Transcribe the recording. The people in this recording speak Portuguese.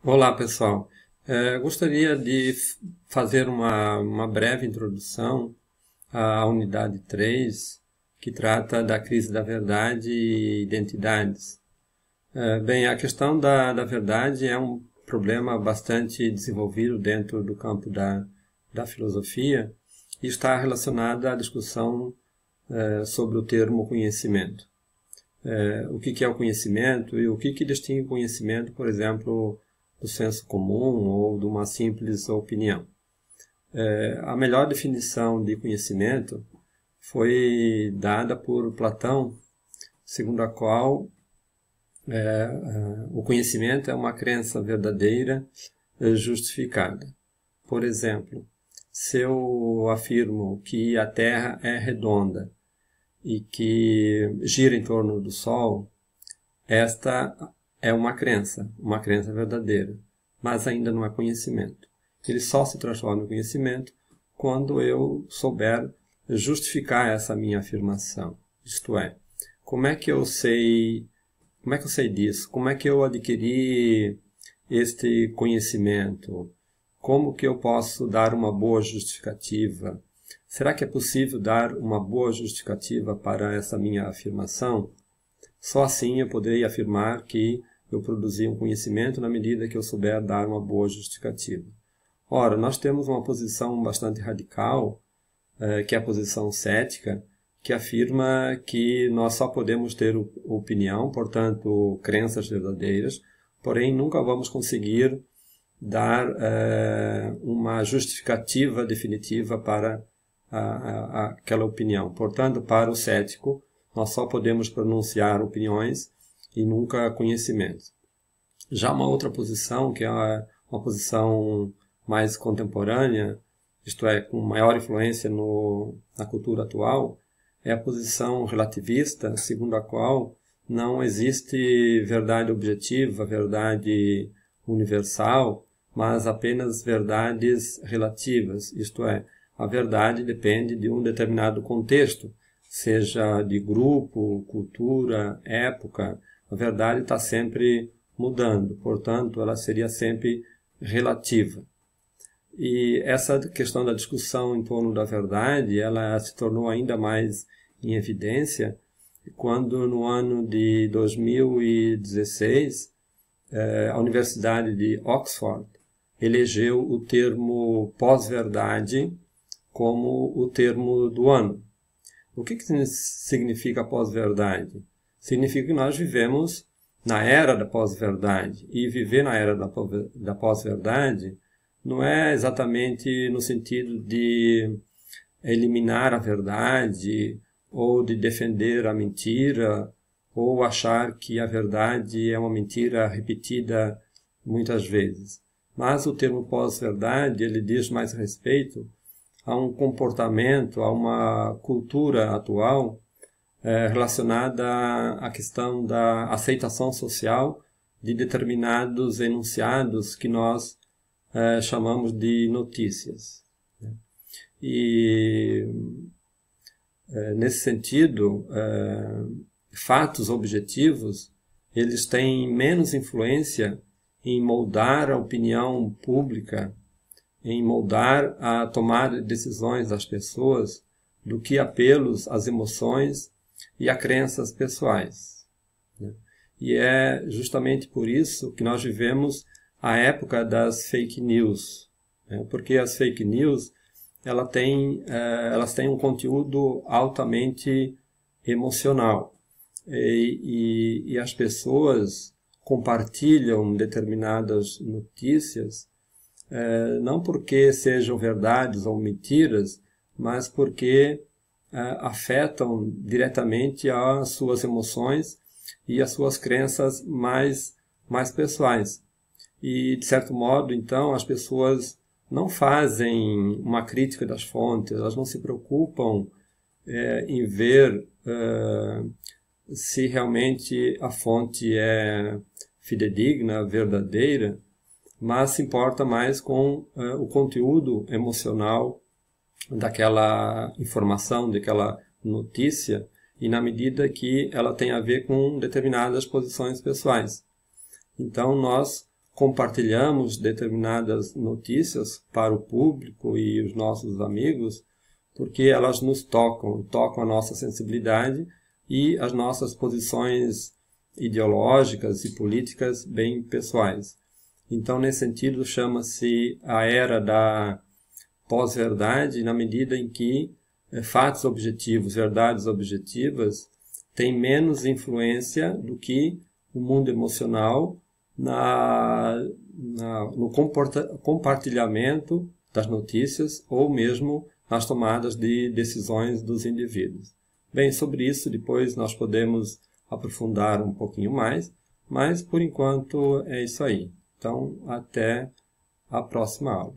Olá, pessoal. Gostaria de fazer uma breve introdução à unidade 3, que trata da crise da verdade e identidades. Bem, a questão da verdade é um problema bastante desenvolvido dentro do campo da filosofia e está relacionada à discussão sobre o termo conhecimento. O que é o conhecimento e o que distingue o conhecimento, por exemplo, do senso comum ou de uma simples opinião. A melhor definição de conhecimento foi dada por Platão, segundo a qual o conhecimento é uma crença verdadeira justificada. Por exemplo, se eu afirmo que a Terra é redonda e que gira em torno do Sol, esta é uma crença verdadeira, mas ainda não é conhecimento. Ele só se transforma em conhecimento quando eu souber justificar essa minha afirmação. Isto é, como é que eu sei disso? Como é que eu adquiri este conhecimento? Como que eu posso dar uma boa justificativa? Será que é possível dar uma boa justificativa para essa minha afirmação? Só assim eu poderei afirmar que eu produzi um conhecimento na medida que eu souber dar uma boa justificativa. Ora, nós temos uma posição bastante radical, que é a posição cética, que afirma que nós só podemos ter opinião, portanto, crenças verdadeiras, porém nunca vamos conseguir dar uma justificativa definitiva para aquela opinião. Portanto, para o cético, nós só podemos pronunciar opiniões e nunca conhecimentos. Já uma outra posição, que é uma posição mais contemporânea, isto é, com maior influência na cultura atual, é a posição relativista, segundo a qual não existe verdade objetiva, verdade universal, mas apenas verdades relativas, isto é, a verdade depende de um determinado contexto, seja de grupo, cultura, época. A verdade está sempre mudando, portanto, ela seria sempre relativa. E essa questão da discussão em torno da verdade, ela se tornou ainda mais em evidência quando, no ano de 2016, a Universidade de Oxford elegeu o termo pós-verdade como o termo do ano. O que significa pós-verdade? Significa que nós vivemos na era da pós-verdade. E viver na era da pós-verdade não é exatamente no sentido de eliminar a verdade, ou de defender a mentira, ou achar que a verdade é uma mentira repetida muitas vezes. Mas o termo pós-verdade, ele diz mais respeito a um comportamento, a uma cultura atual relacionada à questão da aceitação social de determinados enunciados que nós chamamos de notícias. E, nesse sentido, fatos objetivos, eles têm menos influência em moldar a opinião pública, em moldar a tomada de decisões das pessoas, do que apelos às emoções e a crenças pessoais. E é justamente por isso que nós vivemos a época das fake news, porque as fake news elas têm um conteúdo altamente emocional e as pessoas compartilham determinadas notícias não porque sejam verdades ou mentiras, mas porque afetam diretamente as suas emoções e as suas crenças mais pessoais. E, de certo modo, então, as pessoas não fazem uma crítica das fontes, elas não se preocupam em ver se realmente a fonte é fidedigna, verdadeira, mas se importa mais com o conteúdo emocional daquela informação, daquela notícia, e na medida que ela tem a ver com determinadas posições pessoais. Então, nós compartilhamos determinadas notícias para o público e os nossos amigos, porque elas nos tocam a nossa sensibilidade e as nossas posições ideológicas e políticas bem pessoais. Então, nesse sentido, chama-se a era da pós-verdade, na medida em que fatos objetivos, verdades objetivas, têm menos influência do que o mundo emocional no compartilhamento das notícias ou mesmo nas tomadas de decisões dos indivíduos. Bem, sobre isso depois nós podemos aprofundar um pouquinho mais, mas por enquanto é isso aí. Então, até a próxima aula.